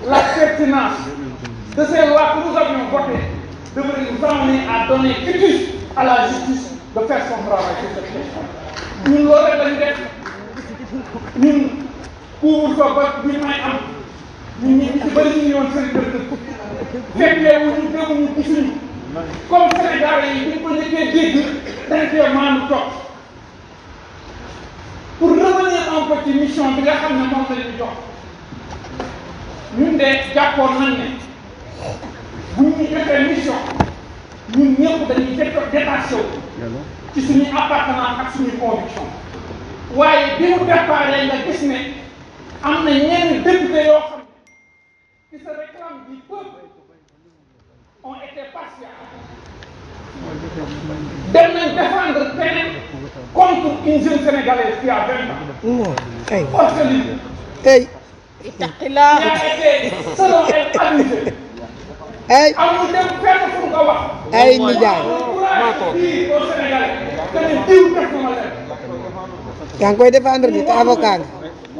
la pertinence de ces lois que nous avions votées devrait nous amener à donner quitus à la justice de faire son travail sur cette question. Ñun loolu rek lañu def ñun couvre-feu ba bi may am ñun ñi ci bëri ñu ñëwoon seen kër fekkee wu ñu gëmuñu gisuñu comme Sénégalais yi ñu ko njëkkee dégg dañ cee maanu toog pour revenir un peu ci mission bi nga xam ne moom la ñu jox ñun de jàppoon nañ ne bu ñu joxee mission ñun ñëpp dañuy détaché wu ci suñuy appartenance ak suñuy conviction waaye bi mu déparé nga gis ne am na ñenn député yoo xam ne qui se réclament du peuple ont été partials dem nañ défendre keneen contre une jeune sénégalaise qui a 20 ans. Orpheline. Hey. Qui a été selon elle abusée. Hey. amul dem fenn fu nga wax. Hey Ndiaye. fii au Sénégal que ne diw def na ma leen. yaa ngi koy défendre bi te avocat nga.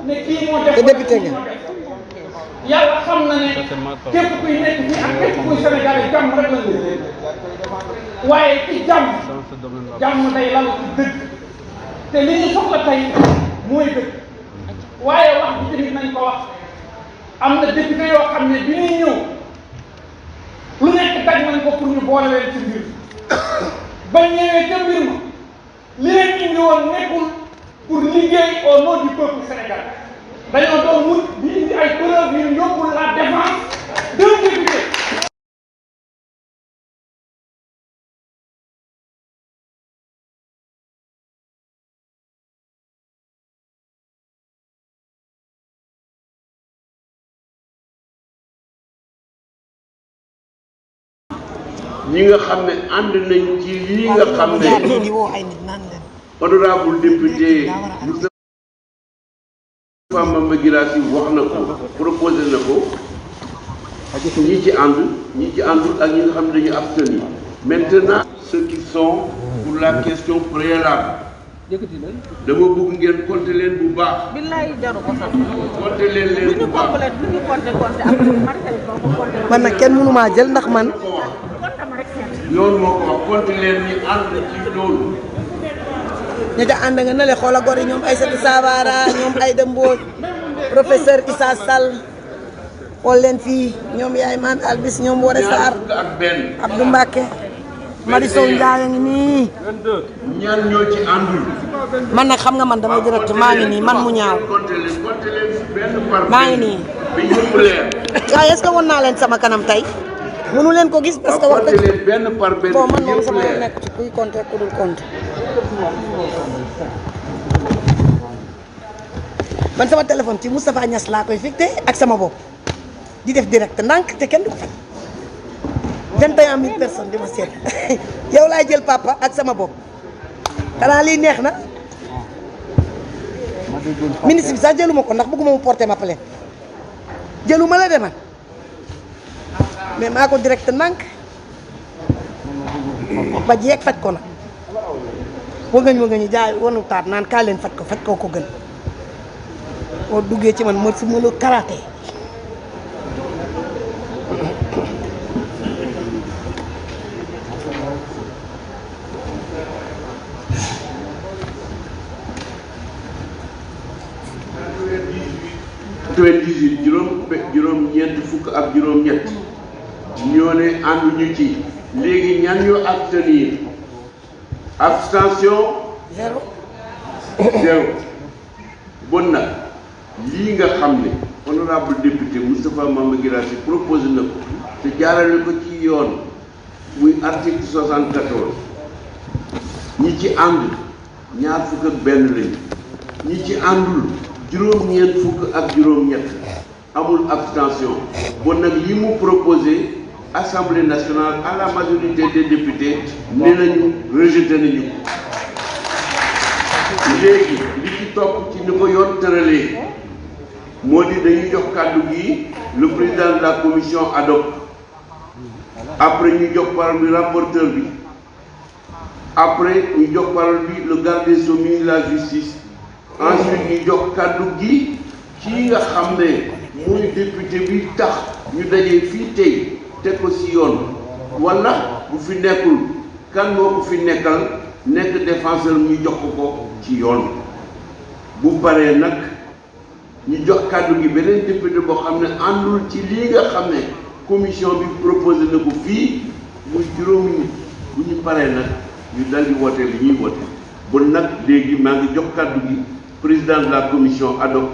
ne kii moo def te député nga. yàlla xam na ne képp kuy nekk fii ak képp kuy Sénégalais jàmm rek la ñu waaye ci jàmm day lal ci dëgg te li ñu soxla tey mooy dëgg waaye wax bi tamit nañ ko wax am na député yoo xam ne bi ñuy ñëw lu nekk daj nañ ko pour ñu boole leen ci mbir ba ñëwee ca mbir ma li leen indi woon nekkul pour liggéey au nom du peuple sénégalais dañoo doon wut di indi ay preuves yu yóbbul la défense d'un député. ñi nga xam ne ànd nañ ci lii nga xam ne honorable député Moustapha Mamba Guirassy wax na ko proposé na ko ñi ci ànd ñi ci àndul ak ñi nga xam ne dañu abstenir maintenant ceux qui sont pour la question préalable dama bëgg ngeen compter leen bu baax. billaay jaru ko sax. compter leen bu baax bu ñu compter après man nag kenn mënu maa jël ndax man. yoon moo ko wax compter leen ñi ànd ci loolu. ña ca ànd nga ne le xoola gor yi ñoom Aïssatou Sabara ñoom Aïda Mbodj professeur Issa Sall xool leen fii ñoom yaay man Albis ñoom Wore Sarr ak benn Abdou Mbacké Marisow Ndiaye a ngi nii. ñaan ñoo ci àndul. man nag xam nga man damay direct maa ngi nii man mu ñaaw. compter leen benn par maa ngi nii. bi ñëpp leer. waaye est-ce que won naa leen sama kanam tey mënu leen ko gis parce que wax compter leen benn par benn bon man moom ñëpp sama leer. nekk ci kuy compter ku dul compter. man sama téléphone ci Moustapha Niass laa koy fixé ak sama bopp di def direct ndànk te kenn du ko fay 21 000 personnes di ma seet yow laay jël papa ak sama bopp xanaa lii neex na ministre bi sax jëluma ko ndax bëgguma mu porter ma plainte jëluma la de man mais maa ko direct ndànk ba jeeg faj ko nag wëngëñ jaay wanu taat naan kaa leen faj ko ko gën boo duggee ci man ma su ma la karaté juróom-ñeent fukk ak juróom-ñett ñoo ne ànduñu ci léegi ñan ñoo abstenir abstention zéro bon nag lii nga xam ne honorable député Moustapha Mamba Guirassy proposé na ko te jaarale ko ci yoon muy article 74 ñi ci ànd ñaar fukk ak benn lañu ñi ci àndul juróom-ñeent fukk ak juróom-ñett amul abstention bon nag li mu proposé Assemblée nationale à la majorité des députés ne nañu rejeté nañu léegi li ci topp ci ni ko yoon tëralee moo di dañuy jox kàddu gi le président de la commission ad hoc après ñu jox parole bi rapporteur bi après ñu jox parole bi le garde des Sceaux, ministre de la justice ensuite ñu jox kàddu gi ci nga xam ne muy député bi tax ñu dajee fii tey teg ko ci yoon walla bu fi nekkul kan moo ko fi nekkal nekk défenseur ñu jox ko ci yoon bu paree nag ñu jox kàddu gi beneen député boo xam ne àndul ci lii nga xam ne commission bi proposé na ko fii muy juróomi nit bu ñu paree nag ñu dal di woote li ñuy woote bon nag léegi maa ngi jox kàddu gi président de la commission ad hoc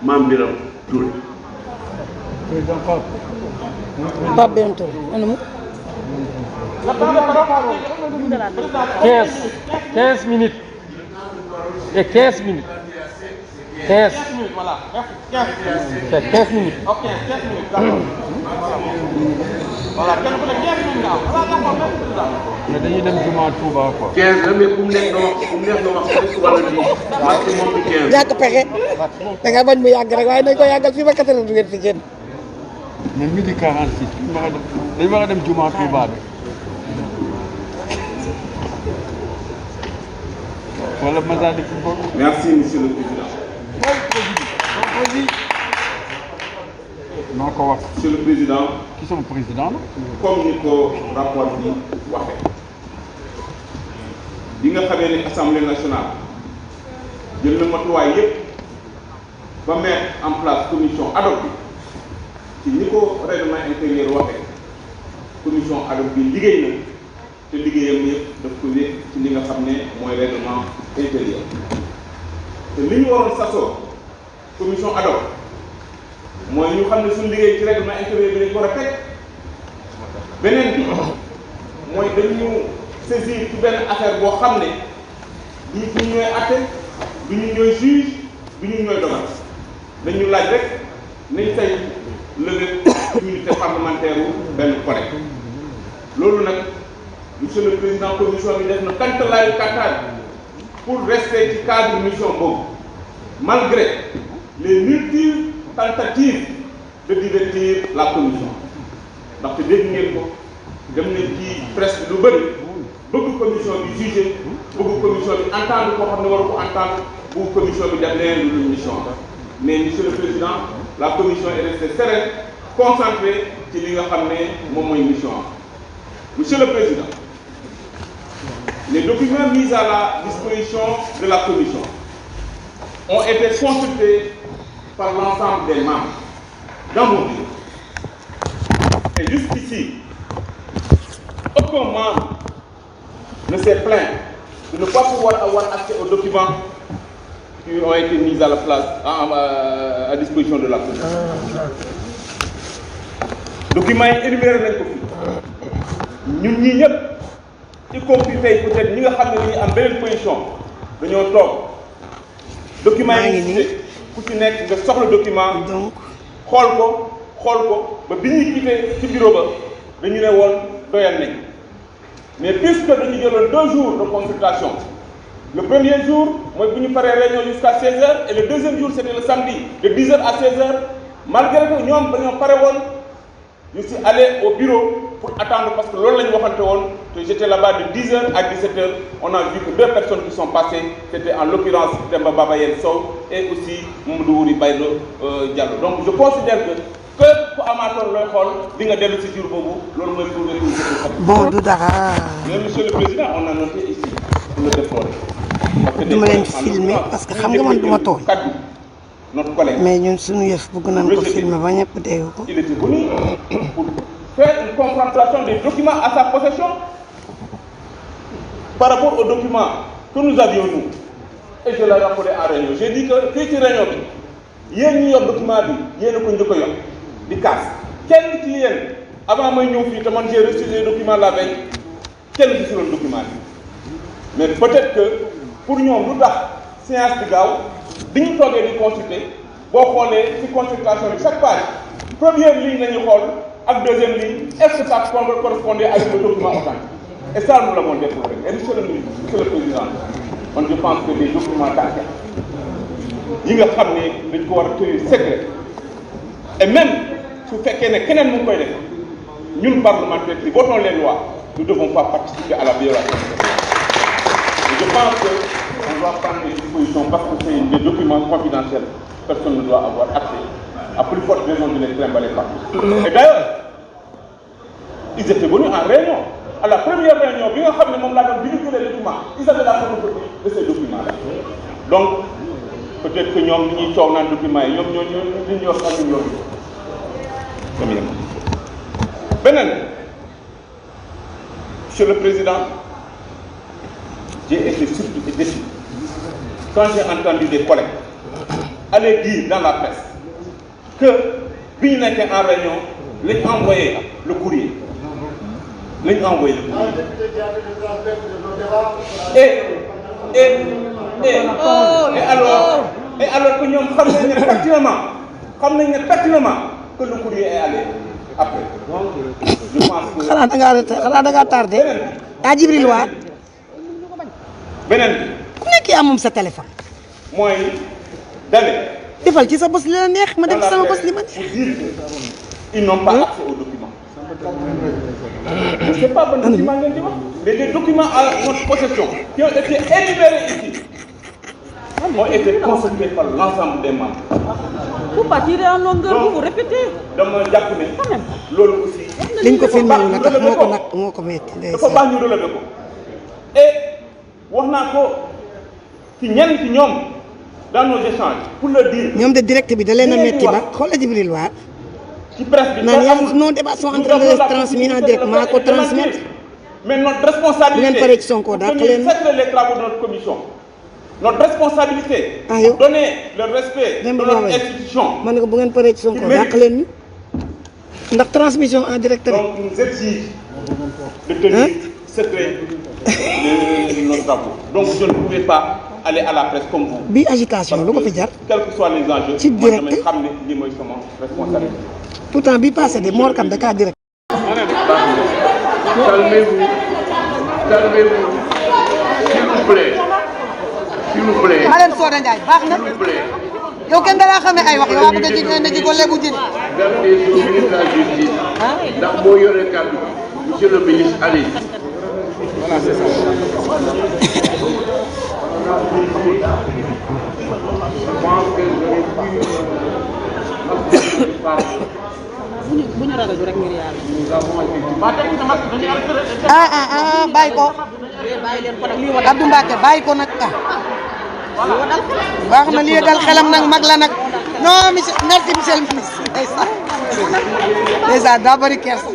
Mame Birame Touré. Pape Birame Touré ana mu 15 minutes et 15 minutes 15 voilà 15 minutes. ok 15 minutes voilà kenn ku ne 15 minutes nga am voilà d'accord mais dañuy dem Juma Touba quoi. 15 la mais ku mu nekk nga wax ku mu nekk nga wax rek wala di maximum bi 15. ñàkk pexe da nga bañ mu yàgg rek waaye nañ ko yàggal fii ba 4 heures du ngeen fi génn. mais midi 46 dañu war a dem Juma Touba bi. wala Masadi football. Merci monsieur le président. maa ko wax. Monsieur le président. ki sama président la. comme ni ko rapport bi waxee bi nga xamee ne assemblée nationale jël na matuwaay yépp ba mettre en place commission ad hoc bi ci ni ko règlement intérieur waxee commission ad hoc bi liggéey na te liggéeyam yëpp daf ko wékk ci li nga xam ne mooy règlement intérieur te li ñu waroon sasoo commission ad hoc mooy ñu xam ne suñu liggéey ci règlement intérieur bi dañ ko war a teg beneen bi mooy dañu saisir ci benn affaire boo xam ne ñii ñu ñooy atte du ñu ñooy juge du ñu ñooy dogal dañu laaj rek nañ tey lever immunité parlementaire wu benn collègue loolu nag monsieur le président commission bi def na kantalaayu kattan pour rester ci cadre mission boobu malgré les multiples tentatives de divertir la commission ndaxte dégg ngeen ko dem nañ ci presse bi lu bëri bëgg commission bi juger bëgg commission bi entendre koo xam ne waru ko entendre bëgg commission bi def leen lu mission mais monsieur le président la commission est restée sereine concentrée ci li nga xam ne moom mooy mission monsieur le président les documents mis à la disposition de la commission ont été consultés par l'ensemble des membres dans mon bureau. Et jusqu'ici, aucun membre ne s'est plaint de ne pas pouvoir avoir accès aux documents qui ont été mis à la place, à disposition de la commission. Documents yi énuméré nañ ko fi ñun ñii ñëpp y compris tey peut-être ñi nga xam ne dañuy am beneen position dañoo toog documents yi ku ci nekk nga soxla document donc xool ko ba bi ñuy quitté ci bureau ba dañu ne woon doyal nañ mais puisque dañu jëloon 2 jours de consultation le premier jour mooy bu ñu paree réunion jusqu'à 16h et le deuxième jour c'était le samedi de 10h à 16h malgré que ñoom dañoo pare woon ñu si allé au bureau pour attendre parce que loolu la ñu waxante woon te j'étais là-bas de 10h à 17h on a vu que 2 personnes qui sont passées c'était en l'occurrence Demba Babayel Sow et aussi Mamadou Wuri Baylo Diallo donc je considère que ku amaatoon looy xool di nga dellu si jour boobu loolu mooy prouver que bon du dara. mais monsieur le président on a noté ici pour le déplorer. parce que duma leen filmer parce que xam nga man duma tooñ. kaddu notre collègue. mais ñun suñu yëf bëgg nañ ko filmer ba ñëpp dégg ko. il était venu pour faire une confrontation des documents à sa possession par rapport aux documents que nous avions nous et je l'ai rappelé en réunion j'ai dit que fii ci réunion bi yéen ñi yor document bi yéen a ko njëkk a yor di kaas kenn ci yéen avant may ñëw fii te man j'ai reçu les documents la veille kenn gisuloon document bi mais peut-être que pour ñoom lu tax séance bi gaaw bi ñu toogee di consulter boo xoolee ci consultation bi chaque page première ligne la ñuy xool ak deuxième ligne est-ce que ça correspondait avec le document authentique et ça nous l'avons déploré et monsieur le ministre monsieur le président man je pense que les documents d'enquête yi nga xam ne dañ ko war a tenir secret et même su fekkee ne keneen mu ngi koy def ñun parlementaires qui votons les lois nous ne devons pas participer à la violation. Je pense que doit prendre des dispositions parce que c'est des documents confidentiels. Personne ne doit avoir accès. À plus forte raison de les trimballer partout. Et d'ailleurs, ils étaient venus en réunion. À la première réunion, ils avaient la photocopie de ces documents-là. Donc, peut-être que nous avons des documents, nous avons Benen, Monsieur le Président, j'ai été surpris et déçu quand j'ai entendu des collègues aller dire dans la presse que Bill n'était en réunion, les envoyé le courrier. Les envoyé le courrier. Et alors que nous savons pertinemment que le courrier est allé après. Je pense que. xanaa da ngaa tardé. Djibril War. Beneen ku nekk yaa moom sa téléphone. mooy dale. defal ci sa bos li la neex ma def ci sama bos li ma neex. Ils n'ont pas accès aux documents. Je ne sais pas bon document ngeen di wax. Mais les documents à notre possession qui ont été énumérés ici ont été consultés par l'ensemble des membres. Vous pas tirer en longueur, vous répétez. dama jàpp ne loolu aussi. liñ ko filmé wu la tax moo ko metti dafa baax ñu relever ko. Et wax naa ko ci ñenn ci ñoom dans nos échanges pour le dire. ñoom de direct bi da leen a metti ba xoolal Djibril War. ci presse bi naan yaa nos débats sont en train de se transmettre en direct maa ko transmettre. mais notre responsabilité. bu ngeen paree ci Sonko dàq leen les travaux de notre commission. Notre responsabilité, donner le respect de notre institution. man ne ko bu ngeen paree ci Sonko dàq leen ñu ndax transmission en direct. Donc nous exige de tenir secret nos travaux. Donc je ne pouvais pas aller à la presse comme vous. Bi agitation lu ko fi jar. Quels que soient les enjeux, ci direct moi xam ne lii mooy sama responsabilité. pourtant bi passé de Mor Kam da kaa direct. Calmez-vous, calmez-vous, s'il vous plaît. S'il vous plaît. Madame Soda Ndiaye baax na. S'il vous plaît. yow kenn da laa xamee ay wax yow bëgg a ji ko lebu jëli. Garde des Sceaux, ministre de la Justice. ndax moo yore kàddu gi. Monsieur le ministre, allez. Voilà, c'est ça. Je pense que bu ñu ragal rek ngir yàlla. bàyyi ko. bàyyi leen ko nag lii war Abdou Mbacke bàyyi ko nag baax na lii dal xelam nag mag la nag non monsieur merci monsieur le ministre ndeysaan daa bëri kersa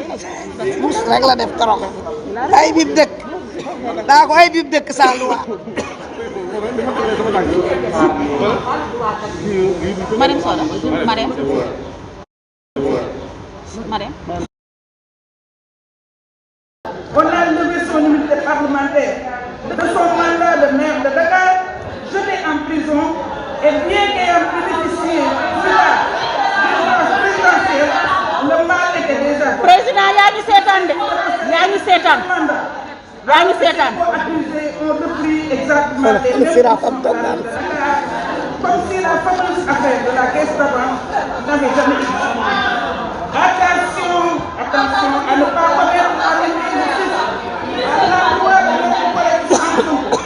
rek la def torox ay bib dëkk daa ko ay bib dëkk saa lu waa Marème Soda Marème On a levé son immunité parlementaire de son mandat de maire de Dakar, jeté en prison et bien qu'ayant bénéficié de la présidentielle, le mal était déjà fait. Président yaa ngi seetaan de yaa ngi seetaan Accusés ont repris exactement les mêmes comme si la fameuse affaire de la caisse d'avant n'avait jamais existé. Attention à ne pas commettre la même injustice à l'endroit de notre collègue Samson.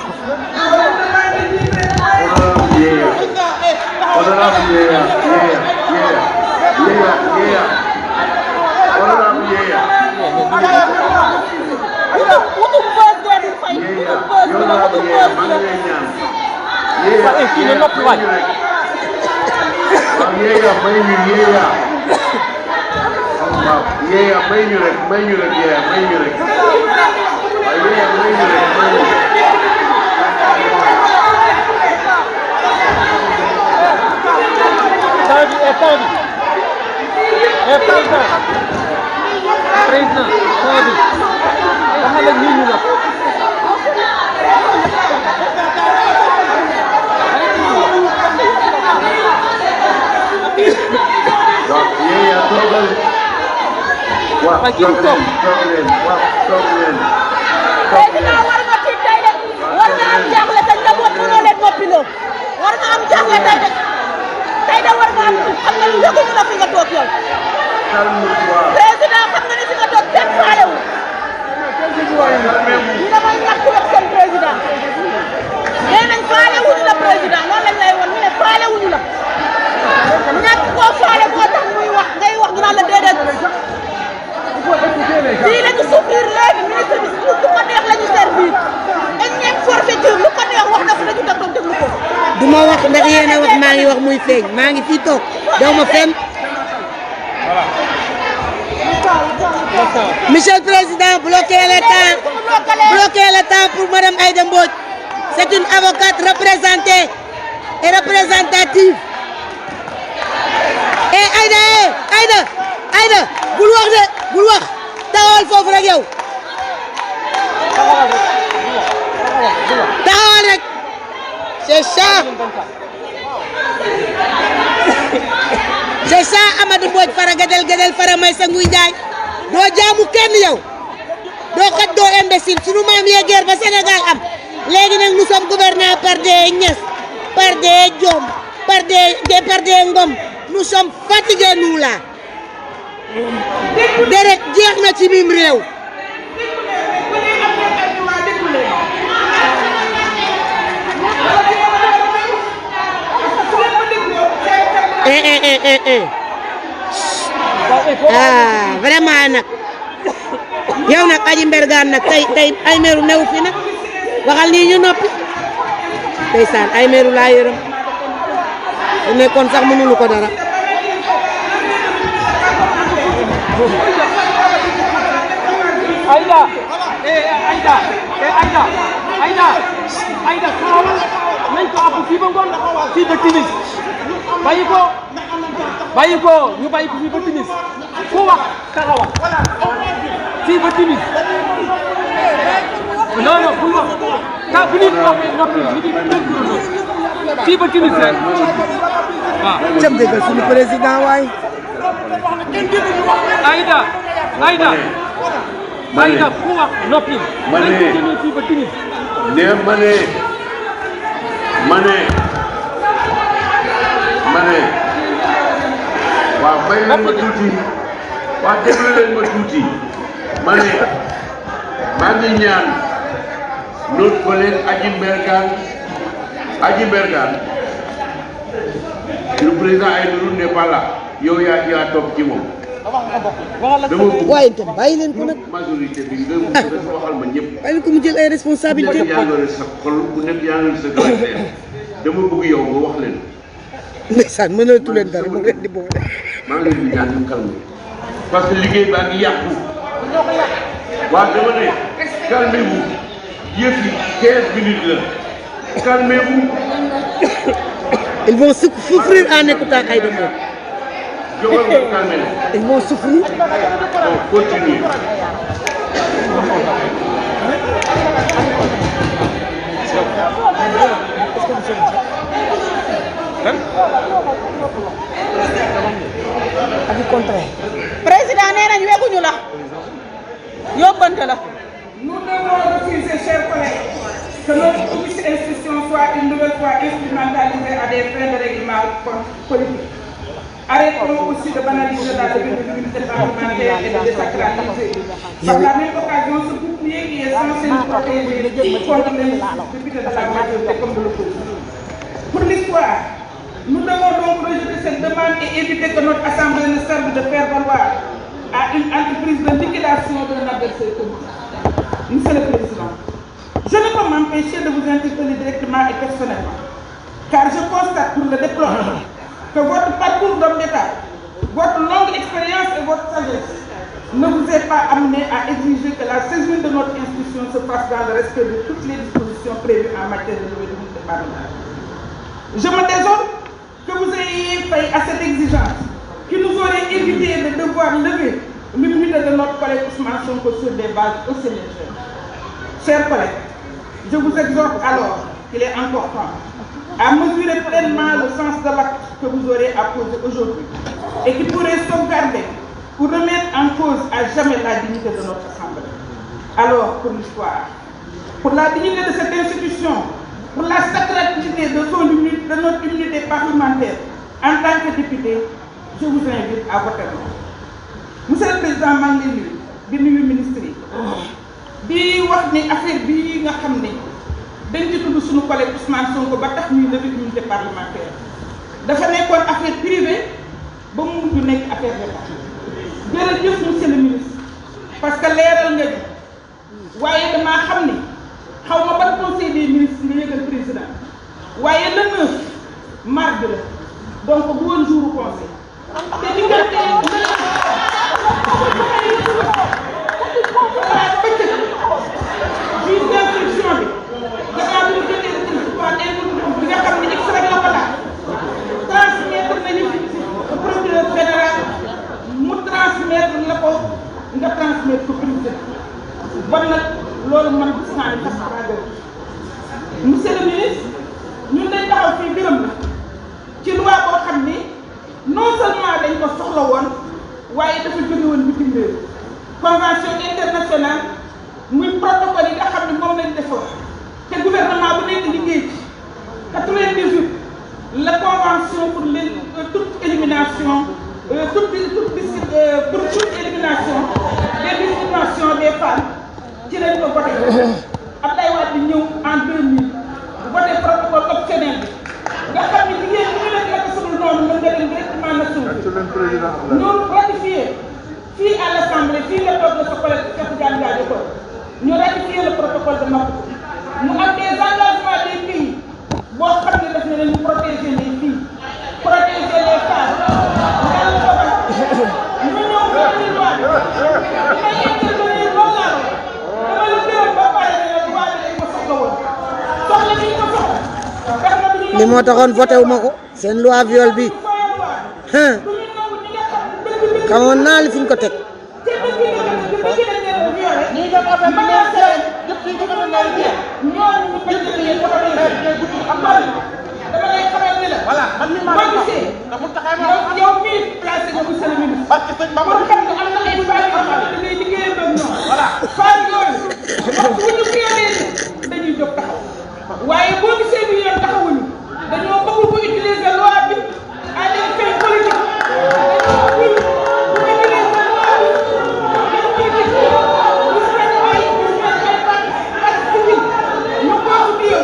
président war nga tiit tey de war nga am jaaxle te njaboot mënoo leen noppiloo war nga am jaaxle tey de war nga am xam nga yëguñu la fi nga toog yow président xam nga ni fi nga toog kenn faalewu ñu damay ñàkk wax seen président nee nañ faale wuñu la président loolu lañ lay won ñu ne faale wuñu la ñàkk koo faale moo tax muy wax ngay wax ñu naan la déedéet fii la ñu souffrir léegi ministre bi lu ko neex la ñu servir énième forfaiture lu ko neex wax na fi dañu toog déglu ko. du ma wax ndax yéen a wax maa ngi wax muy feeñ maa ngi fii toog daw ma fenn. Monsieur le Président, bloquez le temps pour Madame Aïda Mbodj. C'est une avocate représentée et représentative. Et Aïda, bul wax taxawal foofu rek yow. Taxawal rek. C'est ça Amadou Mbodj fara gadel fara may sa nguy njaay doo jaamu kenn yow doo xaj doo imbécile sunu maam yee guerre ba Sénégal am léegi nag nous sommes gouvernés par des Niass par des Diom par des Ngom nous sommes fatigués nous là deret jeex na ci mim réew vraiment nag yow nag Aji Mbergane nag tey ay meeru new fi nag waxal nii ñu noppi ndeysaan ay meeru laa yërëm su nekkoon sax mënulu ko dara Aïda xaawal nañ ko àpp fii ba ngoon fii ba timis bàyyi ko ñu bàyyi ko fii ba timis ku wax taxawal fii ba timis non bul wax ka bu nit waxee noppi fii ba timis rek waaw cam déggal suñu président waay Aïda ku wax noppi nañ ko jëmee fii ba timis ma ne waaw may leen ma tuuti waaw déglu leen ma tuuti ma ne maa ngi ñaan notre collègue Aji Mbergane le président Aïdara n'est pas là yow yaa topp ci moom dama bëgg waaye itam bàyyi leen ko nag majorité bi nga waxal ma ñëpp bàyyi ko mu jël ay responsabilité bu nekk yaa ngi sa xol bu nekk yaa ngi sa caractère dama bëgg yow nga wax leen ndeysaan mënatu leen dara mu leen di boole maa ngi leen di ñaan ñu calme parce que liggéey baa ngi yàqu waaw dama ne calmez-vous yëf yi 15 minutes la calmez-vous. Ils vont souffrir en écoutant Aïda Mbodj. Ils vont souffrir. Bon, continue. Président nee nañ weguñu la yóbbante la. Nous devons refuser, chers collègues, que notre institution soit une nouvelle fois instrumentalisée à des fins de règlement politique. Arrêtons aussi de banaliser la levée de l'immunité parlementaire et de désacraliser. Par la même occasion, ce bouclier qui est censé nous protéger contre les députés de la majorité comme de l'opposition. Pour l'histoire, nous devons donc rejeter cette demande et éviter que notre Assemblée ne serve de faire valoir à une entreprise de liquidation d'un adversaire commun. Monsieur le Président, je ne peux m'empêcher de vous interpeller directement et personnellement, car je constate pour le déploiement que votre parcours d'homme d'État, votre longue expérience et votre sagesse ne vous est pas amené à exiger que la saisine de notre institution se fasse dans le respect de toutes les dispositions prévues en matière de levée de l'immunité parlementaire. Je me désole que vous ayez failli à cette exigence qui nous aurait évité de devoir lever l'immunité de notre collègue Ousmane Sonko sur des bases aussi légères. Chers collègues, je vous exhorte alors qu'il est encore temps à mesurer pleinement le sens de l'acte que vous aurez à poser aujourd'hui et qui pourrait sauvegarder ou remettre en cause à jamais la dignité de notre Assemblée. Alors, pour l'histoire, pour la dignité de cette institution, pour la sacralité de notre immunité parlementaire, en tant que député, je vous invite à voter non. Monsieur le Président, maa ngi leen di nuyu ministre yi di wax ni affaire bii nga xam ne dañ ci tudd suñu collègue Ousmane Sonko ba tax ñuy lever immunité parlementaire dafa nekkoon affaire privée ba mu mujj nekk affaire d'État. jërëjëf monsieur le ministre parce que leeral nga ji waaye damaa xam ni xaw ma ban conseil des ministres nga yëgal président waaye le 9 mardi la donc bu woon jour conseil te diggante bëccëg juge d'instruction bi gannaaw bi mu jotee bi nga xam ne extrait la ko laaj transmettre nañu procureur général mu transmettre la ko nga transmettre ko président bon nag loolu man gis naa ne tax monsieur le ministre ñun dañ taxaw fii gërëm la ci loi boo xam ni non seulement dañ ko soxla woon waaye dafa jóge woon bitim réew convention internationale muy protocole yi nga xam ne moom lañ defoon te gouvernement bu nekk liggéey ci 98 la convention pour toute élimination pour toute élimination des discriminations des femmes ci lañ ko voté Abdoulaye Wade ñëw en 2000 voté protocole optionnel bi nga xam ne jigéen ñi ñu leen naka sudul noonu mën nga leen directement na suuf ñoom ratifié fii à l'Assemblée fii la toog la sa collègue Cheikh Tidiane Gadio ko ñu ratifié le protocole de Maputo mu am des engagements des pays boo xam ne daf ne leen protéger les filles protéger les femmes yàlla dogal ñu ñëw ci loi may intervenir loolu laa dama la gërëm ba pare ne la loi bi dañ ko soxla woon soxla bi ko soxla li moo taxoon voté wu ma ko seen loi viol bi xamoon naa li fi ñu ko teg. voilà man mii maa ngi gisee yow mii placé nga monsieur le ministre parce que sëñ Mamadou xam nga am na ay femmes yoo xam ne da ngay liggéeyal ak ñoom voilà femmes yooyu bu ñu violé dañuy jóg taxaw waaye boo gisee bi yoon taxawuñu dañoo bëgg ko utiliser loi bi à des fins politiques dañoo bëgg ko utiliser loi bi dañ koy gis gis nañu ay parti civil ñu bokk biir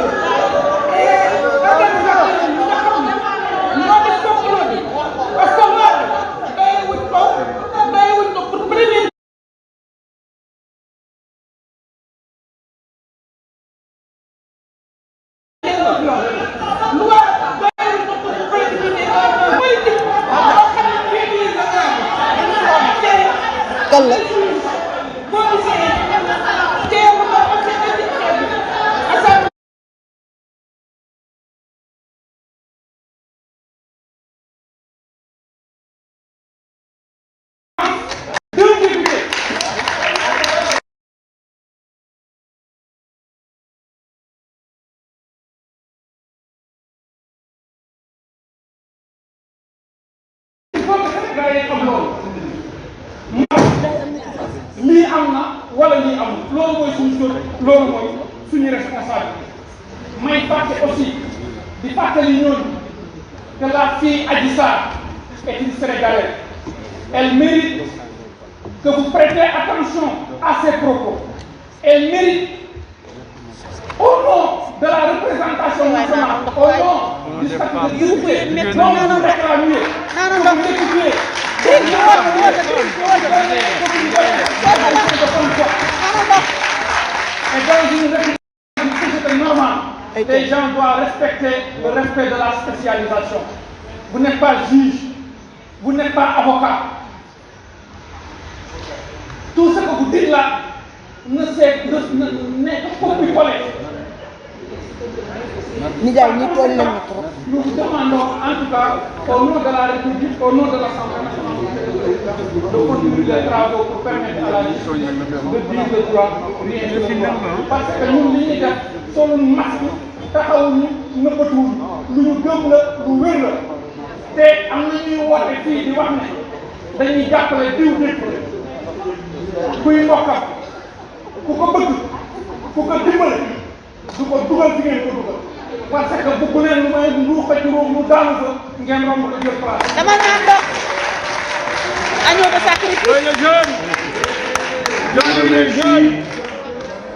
lii am na wala lii amul loolu mooy suñu jot loolu mooy suñu responsabilité may fàtte aussi di fàttali ñooñu que la fille Adji Sarr est une Sénégalaise. Elle mérite que vous prêtez attention à ses propos. Elle mérite, au nom de la représentation nationale, au nom du statut de député, dont vous réclamez, pour rectifier. Et dans une république normale, les gens doivent respecter le respect de la spécialisation. Vous n'êtes pas juge, vous n'êtes pas avocat. Tout ce que vous dites là n'est que copier-coller. Nous vous demandons en tout cas, au nom de la République, au nom de l'Assemblée nationale, de continuer les travaux pour permettre à la justice de dire le droit, rien que le droit. Parce que nous, les gars, sommes masques, taxawuñu nëbbatuwuñu lu ñu gëm la lu wér la te am na ñuy woote fii di wax ne dañuy jàppale diw nit kuy mbokkam ku ko bëgg ku ko dimbale du ko dugal fi ngeen ko dugal parce que bëgg leen lu may lu xëcc room lu daanu ko ngeen romb ko jël place. dama naan ndox agneau de sacrifice.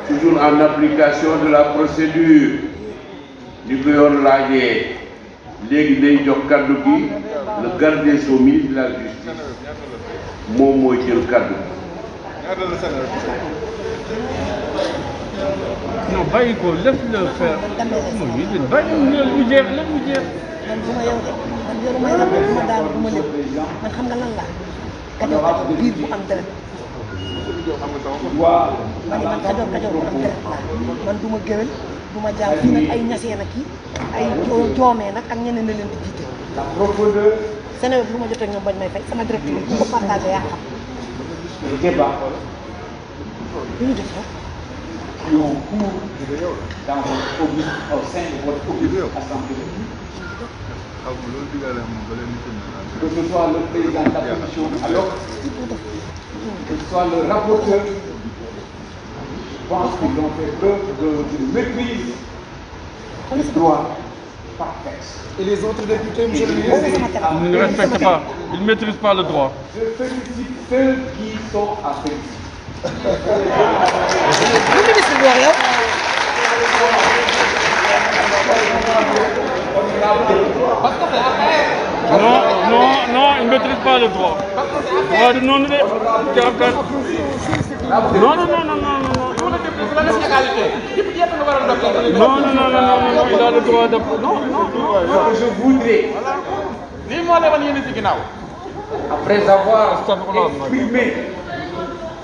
toujours en application de la procédure ni ko yoon laajee léegi day jox kaddu gi le garde des Sceaux ministre de la justice moom mooy jël kaddu gi. non bàyyi ko lépp le faire. mooy li bàyyi mu jeex lépp mu jeex. man bu ma yow de man yoruma yow bu ma daal bu ma lépp man xam nga lan la kajoor biir bu am deret man kajoor bu am deret laa man du ma géwél du ma jaam fii nag ay ñasee nag kii ay joomee nag ak ñeneen na leen di jiite Sénégal lu ma jotee ñoom bañ may fay sama direct bi bu ko partagé yaa xam lu ñu def rek qui ont cours dans au sein de votre assemblée. Que ce soit le président de la commission, alors que ce soit le rapporteur, je pense qu'ils ont fait preuve d'une maîtrise du droit parfaite. Et les autres députés, monsieur le ministre, Ils ne respectent pas, ils ne maîtrisent pas le droit. Je félicite ceux qui sont à féliciter. lu ministre bi wax yow Non, ils ne maîtrisent pas le droit. Droit de non, non, il a le droit de... Non. Je voudrais, après avoir exprimé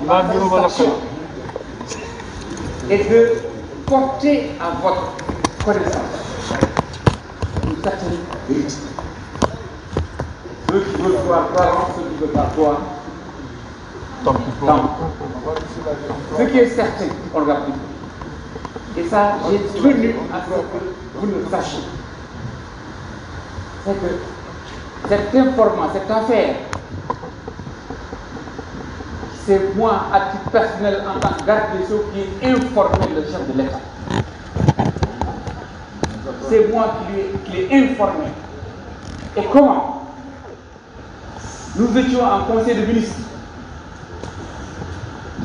ma frustration et de porter à votre connaissance une certaine vérité. Ceux qui veulent voir parents, ceux qui veulent pas voir, tant. Ce qui est certain, on l'a dit. Et ça, j'ai tenu à ce que vous le sachiez. C'est que cette information, cette affaire, c'est moi, à titre personnel, en tant que garde des Sceaux, qui ai informé le chef de l'État. C'est moi qui l'ai informé. Et comment? Nous étions en conseil de ministres.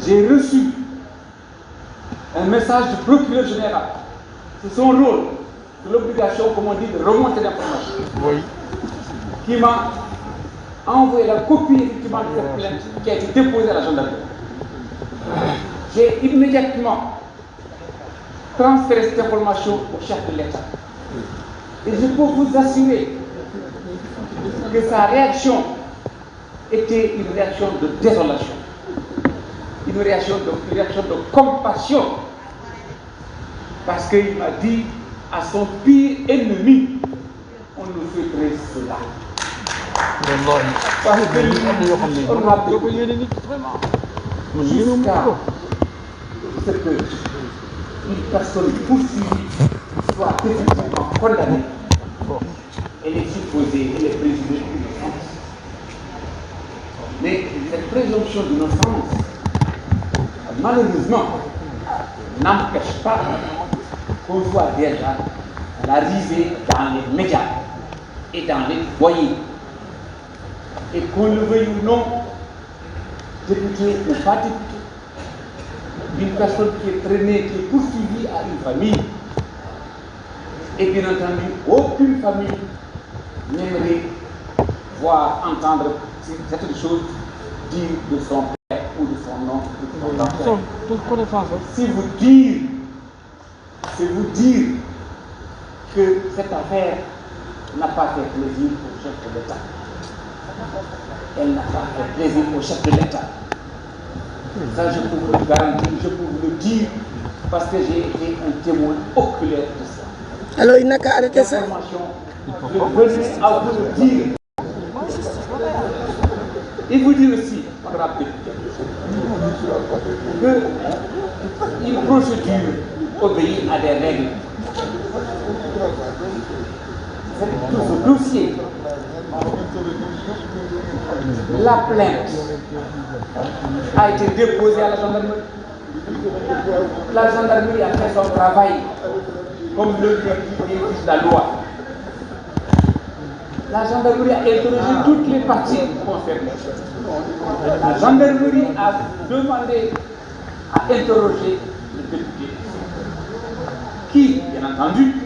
J'ai reçu un message du procureur général. C'est son rôle, c'est l'obligation, comme on dit, de remonter l'information. Oui. Qui m'a envoyé la copie effectivement de cette plainte qui a été déposée à la gendarmerie. J'ai immédiatement transféré cette information au chef de l'État. Et je peux vous assurer que sa réaction était une réaction de désolation, une réaction de compassion, parce qu'il m'a dit à son pire ennemi, on nous souhaiterait cela. Parce que on a jusqu'à ce qu'une personne poursuivie soit effectivement condamnée, elle est supposée, elle est présumée d'innocence. Mais cette présomption d'innocence, malheureusement, n'empêche pas qu'on soit déjà à la risée dans les médias et dans les foyers. Et qu'on le veuille ou non, député ou pas député, une personne qui est traînée, qui est poursuivie à une famille, et bien entendu, aucune famille n'aimerait voir entendre cette chose dire de son père ou de son oncle ou de son grand-père. C'est vous dire que cette affaire n'a pas fait plaisir au chef de l'État. Elle n'a pas fait plaisir au chef de l'État. Ça, je peux vous le garantir, je peux vous le dire, parce que j'ai été un témoin oculaire de ça. alors il n'a qu'à arrêter ça. Je venais à vous le dire. Et vous dire aussi, honorable député, qu'une procédure obéit à des règles. Ce dossier, la plainte a été déposée à la gendarmerie. La gendarmerie a fait son travail comme le dit la loi. La gendarmerie a interrogé toutes les parties concernées. La gendarmerie a demandé à interroger le député. entendu,